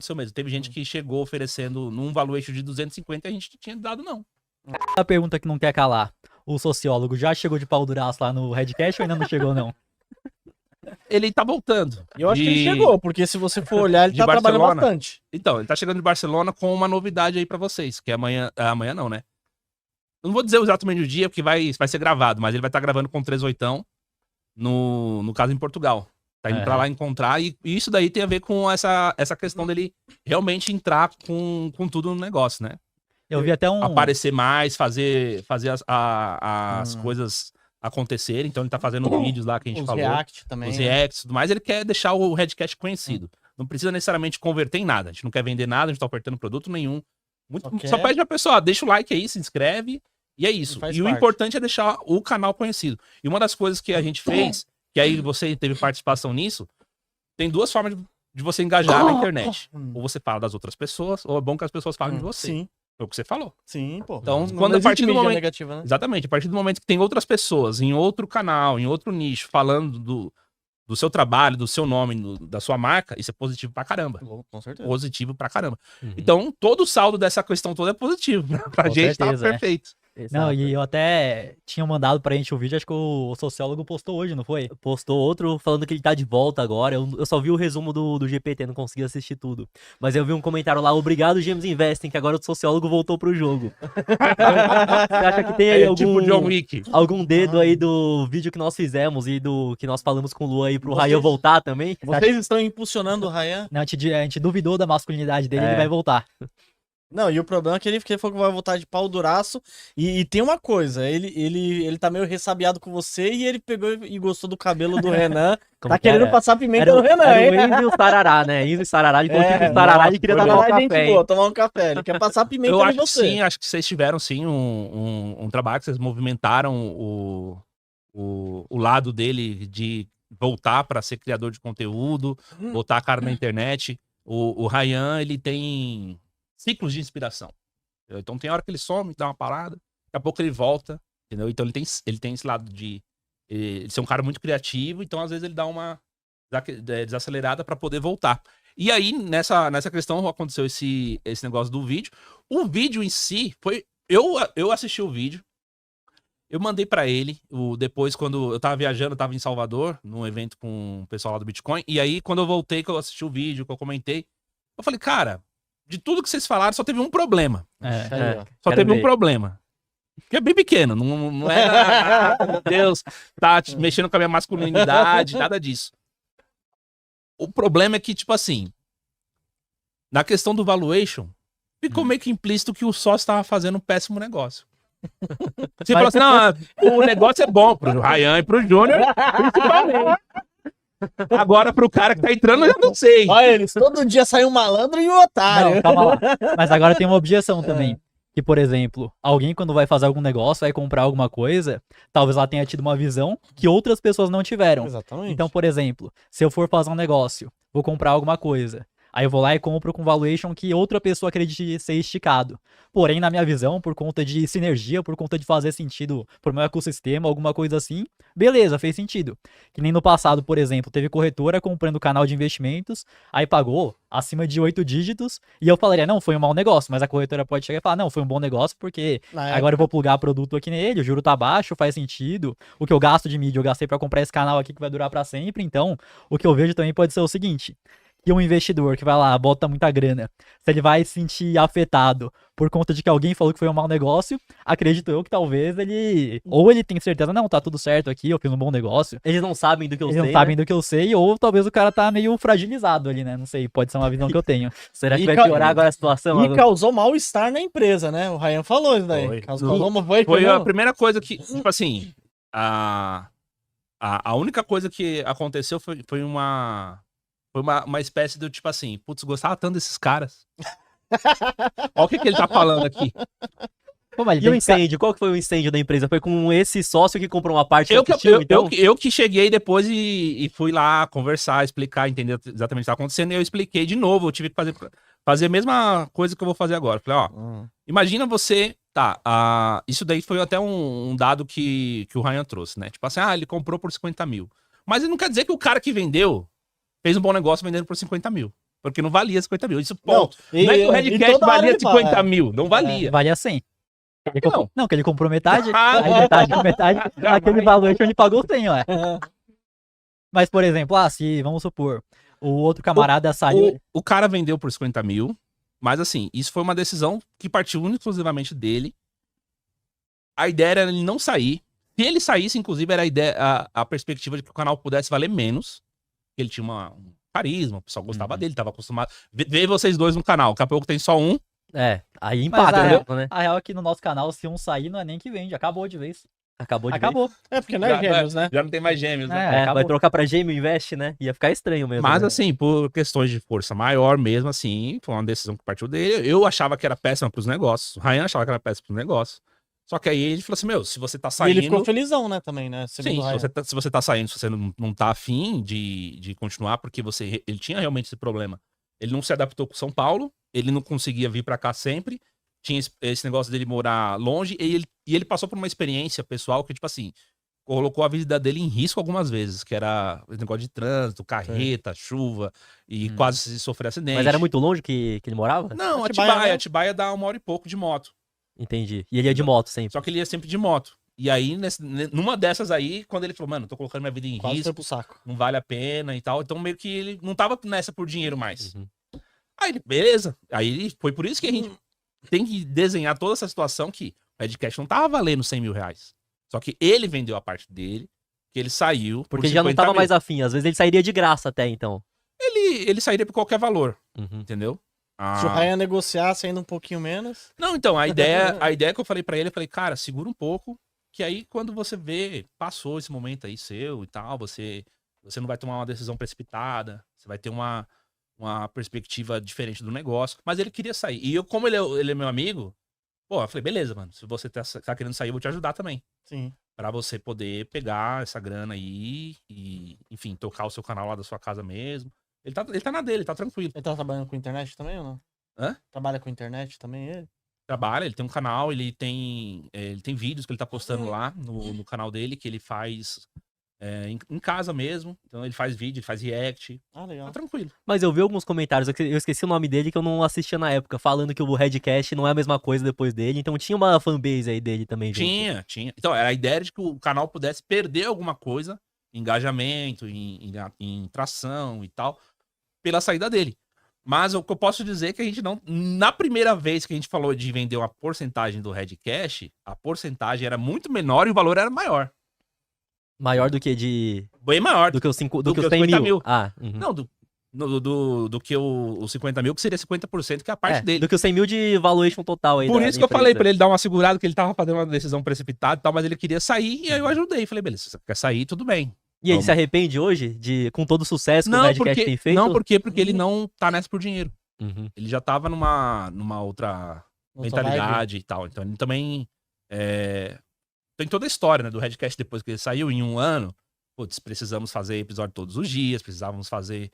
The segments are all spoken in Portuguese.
Isso mesmo. Teve gente que chegou oferecendo num valuation de 250 e a gente não tinha dado, não. A pergunta que não quer calar. O sociólogo já chegou de pau duraço lá no Redcast ou ainda não chegou, não? Ele tá voltando. Eu acho que ele chegou, porque se você for olhar, ele de tá trabalhando Barcelona. bastante. Então, ele tá chegando de Barcelona com uma novidade aí pra vocês, que é amanhã... amanhã não, né? Eu não vou dizer exatamente o dia, porque vai ser gravado, mas ele vai estar gravando com 38 no caso em Portugal. Tá indo pra lá encontrar, e isso daí tem a ver com essa questão dele realmente entrar com tudo no negócio, né? Eu vi até um... Aparecer mais, fazer as coisas acontecerem. Então ele tá fazendo vídeos lá que a gente falou. Os react também. Os reacts e tudo mais. Ele quer deixar o Redcast conhecido. Não precisa necessariamente converter em nada. A gente não quer vender nada, a gente tá ofertando produto nenhum. Só pede pra pessoa, deixa o like aí, se inscreve. E é isso. E o importante é deixar o canal conhecido. E uma das coisas que a gente fez, que aí você teve participação nisso, tem duas formas de você engajar na internet. Ou você fala das outras pessoas, ou é bom que as pessoas falem de você. Sim. Foi o que você falou. Sim, pô. Então, Não quando a partir do mídia momento... negativa, né? Exatamente. A partir do momento que tem outras pessoas em outro canal, em outro nicho, falando do seu trabalho, do seu nome, da sua marca, isso é positivo pra caramba. Com certeza. Positivo pra caramba. Então, todo o saldo dessa questão toda é positivo. Pra gente tá perfeito. Não, e eu até tinha mandado pra gente o vídeo, acho que o sociólogo postou hoje, não foi? Postou outro falando que ele tá de volta agora. Eu só vi o resumo do GPT, não consegui assistir tudo. Mas eu vi um comentário lá, obrigado James Investing, que agora o sociólogo voltou pro jogo. Você acha que tem aí tipo John Wick. algum dedo aí do vídeo que nós fizemos e do que nós falamos com o Lu aí pro Ryan voltar também? Vocês estão impulsionando o Ryan? Não, a gente duvidou da masculinidade dele, ele vai voltar. Não, e o problema é que ele falou que vai voltar de pau duraço. E tem uma coisa, ele tá meio ressabiado com você e ele pegou e gostou do cabelo do Renan. Tá querendo passar pimenta no Renan, hein? Era o Enzo e o Sarará, né? Enzo e Sarará, ele falou que o Sarará ele queria tomar um café. Boa, tomar um café, ele quer passar pimenta em você. Sim, acho que vocês tiveram sim um trabalho que vocês movimentaram o lado dele de voltar para ser criador de conteúdo, botar a cara na internet. O Ryan, ele tem ciclos de inspiração. Entendeu? Então tem hora que ele some, dá uma parada, daqui a pouco ele volta, entendeu? Então ele tem esse lado de ele ser um cara muito criativo, então às vezes ele dá uma desacelerada para poder voltar. E aí, nessa questão, aconteceu esse negócio do vídeo. O vídeo em si foi... Eu assisti o vídeo, eu mandei para ele, depois quando eu tava viajando, eu tava em Salvador, num evento com o pessoal lá do Bitcoin, e aí quando eu voltei, que eu assisti o vídeo, que eu comentei, eu falei, cara... De tudo que vocês falaram, só teve um problema. Só teve um problema. Que é bem pequeno. Não é... meu Deus, tá mexendo com a minha masculinidade, nada disso. O problema é que, tipo assim, na questão do valuation, ficou meio que implícito que o sócio tava fazendo um péssimo negócio. Você falou assim, não, o negócio é bom pro Ryan e pro Júnior, principalmente. Agora, pro cara que tá entrando, eu já não sei. Olha eles, todo dia sai um malandro e um otário. Não, calma lá. Mas agora tem uma objeção também. Que, por exemplo, alguém quando vai fazer algum negócio, vai comprar alguma coisa, talvez ela tenha tido uma visão que outras pessoas não tiveram. Exatamente. Então, por exemplo, se eu for fazer um negócio, vou comprar alguma coisa, aí eu vou lá e compro com valuation que outra pessoa acredite ser esticado. Porém, na minha visão, por conta de sinergia, por conta de fazer sentido pro meu ecossistema, alguma coisa assim, beleza, fez sentido. Que nem no passado, por exemplo, teve corretora comprando canal de investimentos, aí pagou acima de 8 dígitos, e eu falaria, não, foi um mau negócio, mas a corretora pode chegar e falar, não, foi um bom negócio, porque agora eu vou plugar produto aqui nele, o juro tá baixo, faz sentido, o que eu gasto de mídia eu gastei pra comprar esse canal aqui que vai durar pra sempre, então, o que eu vejo também pode ser o seguinte... que um investidor que vai lá, bota muita grana, se ele vai se sentir afetado por conta de que alguém falou que foi um mau negócio, acredito eu que talvez ele... Ou ele tem certeza, não, tá tudo certo aqui, eu fiz um bom negócio. Eles não sabem do que eu sei, Eles não sabem do que eu sei, ou talvez o cara tá meio fragilizado ali, né? Não sei, pode ser uma visão que eu tenho. Será que vai piorar agora a situação? E causou mal-estar na empresa, né? O Ryan falou isso daí. Foi a primeira coisa que, tipo assim, a única coisa que aconteceu foi uma espécie do tipo assim, putz, gostava tanto desses caras. Olha o que ele tá falando aqui. Pô, mas e o incêndio? Qual que foi o incêndio da empresa? Foi com esse sócio que comprou uma parte do então? Eu que cheguei depois e fui lá conversar, explicar, entender exatamente o que tá acontecendo. E eu expliquei de novo, eu tive que fazer a mesma coisa que eu vou fazer agora. Falei, ó, imagina você... Tá, isso daí foi até um dado que o Ryan trouxe, né? Tipo assim, ele comprou por 50 mil. Mas não quer dizer que o cara que vendeu fez um bom negócio vendendo por 50 mil. Porque não valia 50 mil. Isso, Não, ponto. Não, é que o Redcast toda hora valia ele fala, 50 mil. Não valia. Valia 100. Ele Não. comprou, não, que ele comprou metade, Ah, aí metade, aquele valor que ele pagou 100, ué. Mas, por exemplo, se, vamos supor, o outro camarada saiu... O cara vendeu por 50 mil, mas assim, isso foi uma decisão que partiu única e exclusivamente dele. A ideia era ele não sair. Se ele saísse, inclusive, era a perspectiva de que o canal pudesse valer menos. Ele tinha um carisma, o pessoal gostava dele, tava acostumado. Ver vocês dois no canal, daqui a pouco tem só um. Aí Mas empata, né? a real é que no nosso canal, se um sair, não é nem que vende, acabou de vez. Acabou de Acabou. É, porque não é gêmeos, né? Já não tem mais gêmeos, né? É, Vai acabou. trocar pra Gêmeo Invest, né? Ia ficar estranho mesmo. Mas né? assim, por questões de força maior mesmo, assim, foi uma decisão que partiu dele. Eu achava que era péssima pros negócios. O Ryan achava que era péssima pros negócios. Só que aí ele falou assim, meu, se você tá E saindo... ele ficou felizão, né, também, né? Segundo Sim, o Ryan. se você tá saindo, se você não tá afim de continuar, porque ele tinha realmente esse problema. Ele não se adaptou com São Paulo, ele não conseguia vir pra cá sempre, tinha esse negócio dele morar longe, e ele passou por uma experiência pessoal que, tipo assim, colocou a vida dele em risco algumas vezes, que era o negócio de trânsito, carreta, chuva, e quase se sofrer acidente. Mas era muito longe que ele morava? Não, Atibaia, né? Atibaia dá 1 hora e pouco de moto. Entendi. E ele ia de moto sempre. Só que ele ia sempre de moto. E aí, numa dessas aí, quando ele falou, mano, tô colocando minha vida em Quase risco, foi pro saco. não vale a pena e tal. Então, meio que ele não tava nessa por dinheiro mais. Uhum. Aí ele, beleza. Aí foi por isso que a gente tem que desenhar toda essa situação que o Redcast não tava valendo 100 mil reais. Só que ele vendeu a parte dele, que ele saiu. Porque por já não 50 tava mil. mais afim. Às vezes ele sairia de graça até, então. Ele sairia por qualquer valor, Uhum. entendeu? Se o Ryan negociasse ainda um pouquinho menos... Não, então, a ideia que eu falei pra ele, eu falei, cara, segura um pouco, que aí quando você vê, passou esse momento aí seu e tal, você não vai tomar uma decisão precipitada, você vai ter uma perspectiva diferente do negócio. Mas ele queria sair. E eu, como ele é meu amigo, pô, eu falei, beleza, mano, se você tá querendo sair, eu vou te ajudar também. Sim. Pra você poder pegar essa grana aí e, enfim, tocar o seu canal lá da sua casa mesmo. Ele tá na dele, tá tranquilo. Ele tá trabalhando com internet também ou não? Hã? Trabalha com internet também, ele? Trabalha, ele tem um canal, ele tem vídeos que ele tá postando lá no canal dele, que ele faz em casa mesmo. Então ele faz vídeo, ele faz react. Ah, legal. Tá tranquilo. Mas eu vi alguns comentários, eu esqueci o nome dele, que eu não assistia na época, falando que o Redcast não é a mesma coisa depois dele. Então tinha uma fanbase aí dele também, gente. Tinha. Então, era a ideia de que o canal pudesse perder alguma coisa, engajamento, em tração e tal, pela saída dele. Mas o que eu posso dizer é que a gente não... Na primeira vez que a gente falou de vender uma porcentagem do Redcast, a porcentagem era muito menor e o valor era maior. Maior do que de... Bem maior. Do que os 100 50 mil. Ah, uhum. Não, do que os 50 mil, que seria 50%, que é a parte dele. Do que os 100 mil de valuation total aí. Por da isso que eu empresa. falei pra ele dar uma segurada, que ele tava fazendo uma decisão precipitada e tal, mas ele queria sair, e aí eu ajudei. Falei, beleza, se você quer sair, tudo bem. E ele Vamos. se arrepende hoje, com todo o sucesso que o Não, Redcast tem feito? porque ele não tá nessa por dinheiro. Uhum. Ele já tava numa outra mentalidade e tal. Então ele também tem toda a história, né, do Redcast depois que ele saiu em um ano. Putz, precisamos fazer episódio todos os dias, precisávamos fazer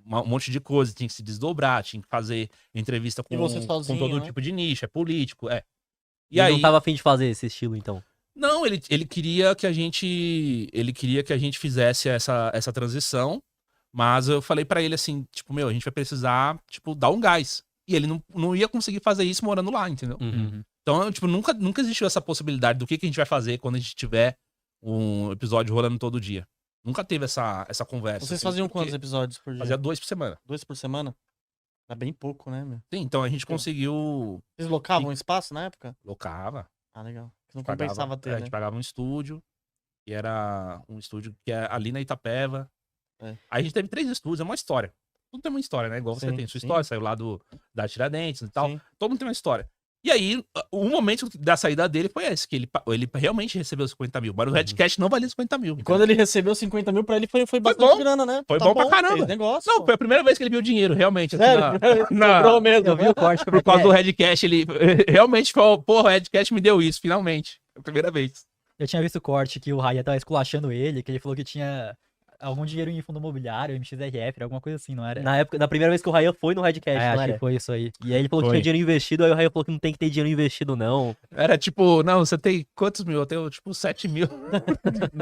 um monte de coisa, tinha que se desdobrar, tinha que fazer entrevista com sozinho, todo né? tipo de nicho, é político, E E aí, não tava afim de fazer esse estilo, então. não, ele queria que a gente fizesse essa transição, mas eu falei pra ele assim, tipo, meu, a gente vai precisar, tipo, dar um gás. E ele não ia conseguir fazer isso morando lá, entendeu? Uhum. Então, tipo, nunca existiu essa possibilidade do que a gente vai fazer quando a gente tiver um episódio rolando todo dia. Nunca teve essa conversa. Vocês assim, faziam porque quantos episódios por dia? Fazia 2 por semana. 2 por semana? Tá bem pouco, né, meu? Sim, então a gente conseguiu... Vocês locavam espaço na época? Locava. Ah, legal. Que não Pagava, compensava ter, a né? gente pagava um estúdio, que era um estúdio que é ali na Itapeva. É. Aí a gente teve 3 estúdios, é uma história. Tudo tem uma história, né? Igual você Sim, tem sua sim. história, saiu lá da Tiradentes e tal. Sim. Todo mundo tem uma história. E aí, o momento da saída dele foi esse, que ele realmente recebeu 50 mil. Mas o Redcast não valia 50 mil. E quando ele recebeu 50 mil pra ele, foi bastante bom. grana, né? Foi bom pra caramba. Fez negócio, Não, pô. foi a primeira vez que ele viu dinheiro, realmente. Assim, Sério? Sobrou mesmo. Eu vi o corte como é por que causa é. do Redcast, ele realmente falou, porra, o Redcast me deu isso, finalmente. Foi a primeira vez. Eu tinha visto o corte que o Raya tava esculachando ele, que ele falou que tinha algum dinheiro em fundo imobiliário, MXRF, alguma coisa assim, não era? Na época, na primeira vez que o Ryan foi no Redcast, É, não acho era? que foi isso aí. E aí ele falou que Foi. tinha dinheiro investido, aí o Ryan falou que não tem que ter dinheiro investido, não. Era tipo, não, você tem quantos mil? Eu tenho tipo 7 mil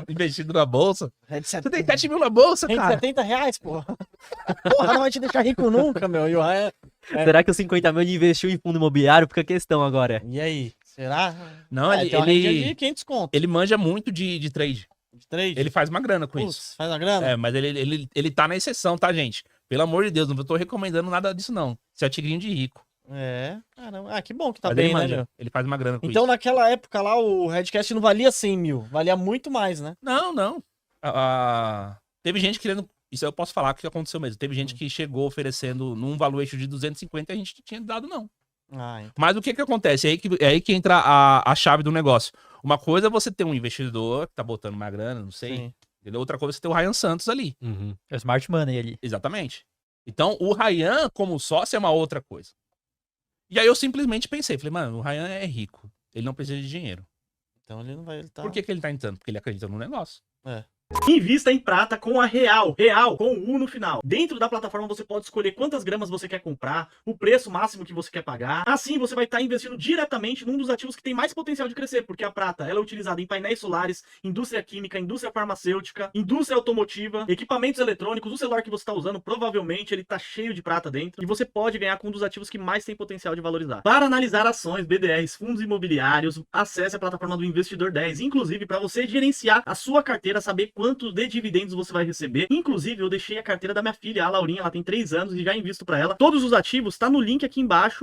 investido na bolsa. Você tem 7 mil na bolsa, cara? R$70, porra. Porra, não vai te deixar rico nunca, meu. E o Ryan... Será que os 50 mil ele investiu em fundo imobiliário? Fica a questão agora. E aí? Será? Não, Tem uma rendinha de 500 conto. ele manja muito de trade. De trade. Ele faz uma grana com isso. Putz, faz a grana? É, mas ele tá na exceção, tá, gente? Pelo amor de Deus, não tô recomendando nada disso, não. Você é tigrinho de rico. É, caramba. Ah, que bom que tá Mas bem, ele né, manja. meu? Ele faz uma grana com Então, isso. naquela época lá, o Redcast não valia 100 mil. Valia muito mais, né? Não. Teve gente querendo... Isso eu posso falar que aconteceu mesmo. Teve gente que chegou oferecendo num valuation de 250 e a gente não tinha dado, não. Ah, então. Mas o que acontece? É aí que entra a chave do negócio. Uma coisa é você ter um investidor que tá botando uma grana, não sei. Sim. Entendeu? Outra coisa é você ter o Ryan Santos ali. É o Smart Money ali. Exatamente. Então, o Ryan como sócio é uma outra coisa. E aí eu simplesmente pensei, falei, mano, o Ryan é rico. Ele não precisa de dinheiro. Então ele não vai... Ele tá... Por que ele tá entrando? Porque ele acredita no negócio. Invista em prata com a Real, Real com U no final. Dentro da plataforma você pode escolher quantas gramas você quer comprar, o preço máximo que você quer pagar. Assim você vai estar investindo diretamente num dos ativos que tem mais potencial de crescer, porque a prata ela é utilizada em painéis solares, indústria química, indústria farmacêutica, indústria automotiva, equipamentos eletrônicos. O celular que você está usando provavelmente ele está cheio de prata dentro e você pode ganhar com um dos ativos que mais tem potencial de valorizar. Para analisar ações, BDRs, fundos imobiliários, acesse a plataforma do Investidor 10, inclusive para você gerenciar a sua carteira, saber quanto de dividendos você vai receber. Inclusive, eu deixei a carteira da minha filha, a Laurinha, ela tem 3 anos e já invisto para ela. Todos os ativos tá no link aqui embaixo